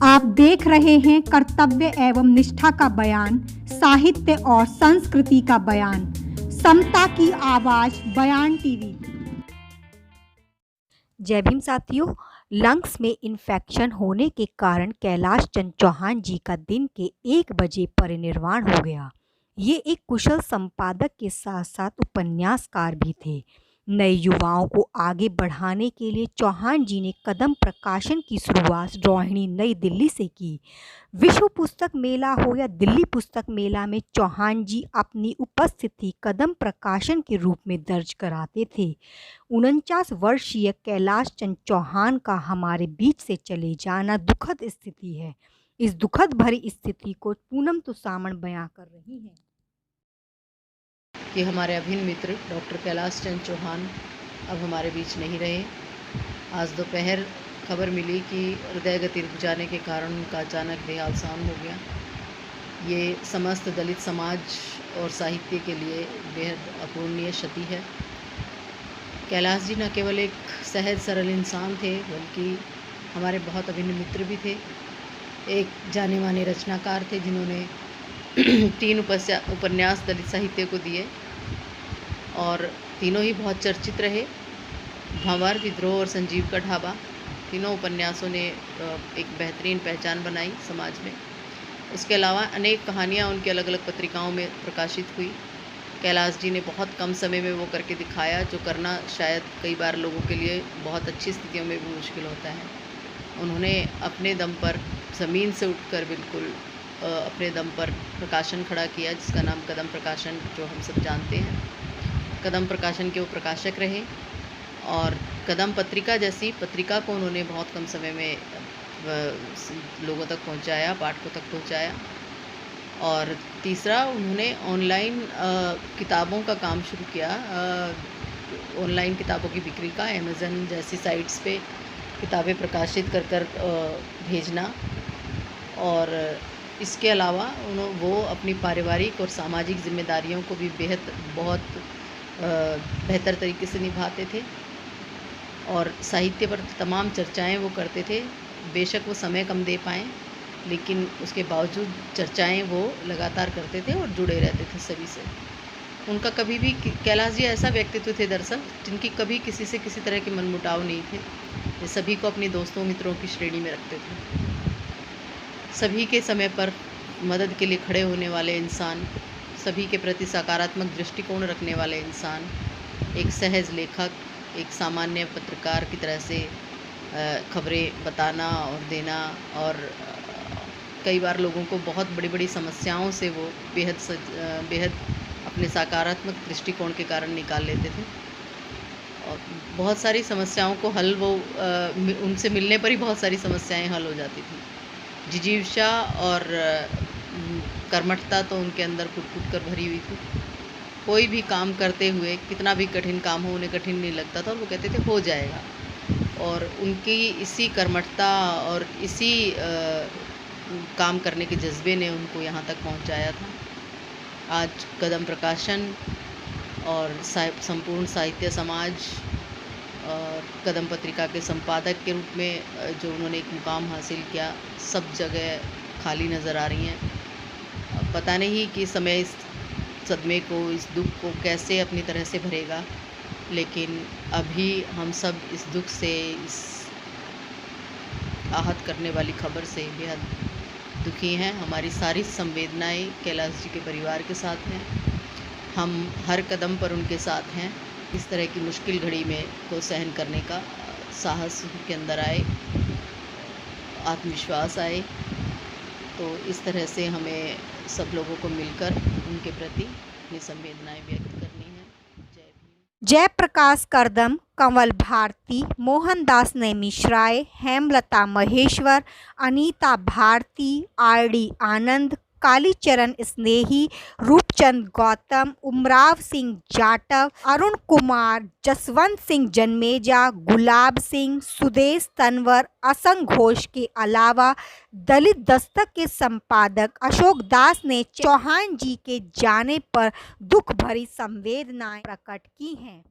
आप देख रहे हैं कर्तव्य एवं निष्ठा का बयान, साहित्य और संस्कृति का बयान, समता की आवाज बयान टीवी। जय भीम साथियों। लंग्स में इन्फेक्शन होने के कारण कैलाश चंद चौहान जी का दिन के 1 बजे परिनिर्वाण हो गया। ये एक कुशल संपादक के साथ साथ उपन्यासकार भी थे। नए युवाओं को आगे बढ़ाने के लिए चौहान जी ने कदम प्रकाशन की शुरुआत रोहिणी नई दिल्ली से की। विश्व पुस्तक मेला हो या दिल्ली पुस्तक मेला में चौहान जी अपनी उपस्थिति कदम प्रकाशन के रूप में दर्ज कराते थे। 49 वर्षीय कैलाश चंद चौहान का हमारे बीच से चले जाना दुखद स्थिति है। इस दुखद भरी स्थिति को पूनम तुसामन बयां कर रही हैं कि हमारे अभिन्न मित्र डॉक्टर कैलाश चंद चौहान अब हमारे बीच नहीं रहे। आज दोपहर खबर मिली कि हृदय गति रुक जाने के कारण उनका अचानक देहावसान हो गया। ये समस्त दलित समाज और साहित्य के लिए बेहद अपूर्णीय क्षति है। कैलाश जी न केवल एक सहज सरल इंसान थे बल्कि हमारे बहुत अभिन्न मित्र भी थे। एक जाने माने रचनाकार थे जिन्होंने 3 उपन्यास दलित साहित्य को दिए और तीनों ही बहुत चर्चित रहे। भंवर, विद्रोह और संजीव का ढाबा, तीनों उपन्यासों ने एक बेहतरीन पहचान बनाई समाज में। उसके अलावा अनेक कहानियाँ उनकी अलग अलग पत्रिकाओं में प्रकाशित हुई। कैलाश जी ने बहुत कम समय में वो करके दिखाया जो करना शायद कई बार लोगों के लिए बहुत अच्छी स्थितियों में भी मुश्किल होता है। उन्होंने अपने दम पर ज़मीन से उठकर बिल्कुल अपने दम पर प्रकाशन खड़ा किया जिसका नाम कदम प्रकाशन, जो हम सब जानते हैं। कदम प्रकाशन के वो प्रकाशक रहे और कदम पत्रिका जैसी पत्रिका को उन्होंने बहुत कम समय में लोगों तक पहुंचाया, पाठकों तक पहुंचाया। और तीसरा, उन्होंने ऑनलाइन किताबों का काम शुरू किया, ऑनलाइन किताबों की बिक्री का, अमेज़न जैसी साइट्स पे किताबें प्रकाशित कर कर भेजना। और इसके अलावा वो अपनी पारिवारिक और सामाजिक जिम्मेदारियों को भी बहुत बेहतर तरीके से निभाते थे और साहित्य पर तमाम चर्चाएं वो करते थे। बेशक वो समय कम दे पाएँ लेकिन उसके बावजूद चर्चाएं वो लगातार करते थे और जुड़े रहते थे सभी से। उनका कभी भी, कैलाश जी ऐसा व्यक्तित्व थे दरअसल जिनकी कभी किसी से किसी तरह के मनमुटाव नहीं थे। ये सभी को अपने दोस्तों मित्रों की श्रेणी में रखते थे। सभी के समय पर मदद के लिए खड़े होने वाले इंसान, सभी के प्रति सकारात्मक दृष्टिकोण रखने वाले इंसान, एक सहज लेखक, एक सामान्य पत्रकार की तरह से खबरें बताना और देना और कई बार लोगों को बहुत बड़ी बड़ी समस्याओं से वो बेहद अपने सकारात्मक दृष्टिकोण के कारण निकाल लेते थे। और बहुत सारी समस्याओं को हल वो उनसे मिलने पर ही बहुत सारी समस्याएं हल हो जाती थी। जिजीविषा और कर्मठता तो उनके अंदर फुट कर भरी हुई थी। कोई भी काम करते हुए कितना भी कठिन काम हो उन्हें कठिन नहीं लगता था और वो कहते थे हो जाएगा। और उनकी इसी कर्मठता और इसी काम करने के जज्बे ने उनको यहाँ तक पहुँचाया था। आज कदम प्रकाशन और संपूर्ण साहित्य समाज और कदम पत्रिका के संपादक के रूप में जो उन्होंने एक मुकाम हासिल किया, सब जगह खाली नज़र आ रही हैं। पता नहीं कि समय इस सदमे को, इस दुख को कैसे अपनी तरह से भरेगा, लेकिन अभी हम सब इस दुख से, इस आहत करने वाली खबर से बेहद दुखी हैं। हमारी सारी संवेदनाएं कैलाश जी के परिवार के साथ हैं। हम हर कदम पर उनके साथ हैं। इस तरह की मुश्किल घड़ी में को सहन करने का साहस उनके अंदर आए, आत्मविश्वास आए। तो इस तरह से हमें सब लोगों को मिलकर उनके प्रति अपनी संवेदनाएं व्यक्त करनी है। जय भीम। जयप्रकाश करदम, कंवल भारती, मोहनदास नेमिश्राय, हेमलता महेश्वर, अनीता भारती, आरडी आनंद, कालीचरण स्नेही, रूपचंद गौतम, उमराव सिंह जाटव, अरुण कुमार, जसवंत सिंह जन्मेजा, गुलाब सिंह, सुदेश तनवर, असंग घोष के अलावा दलित दस्तक के संपादक अशोक दास ने चौहान जी के जाने पर दुख भरी संवेदनाएं प्रकट की हैं।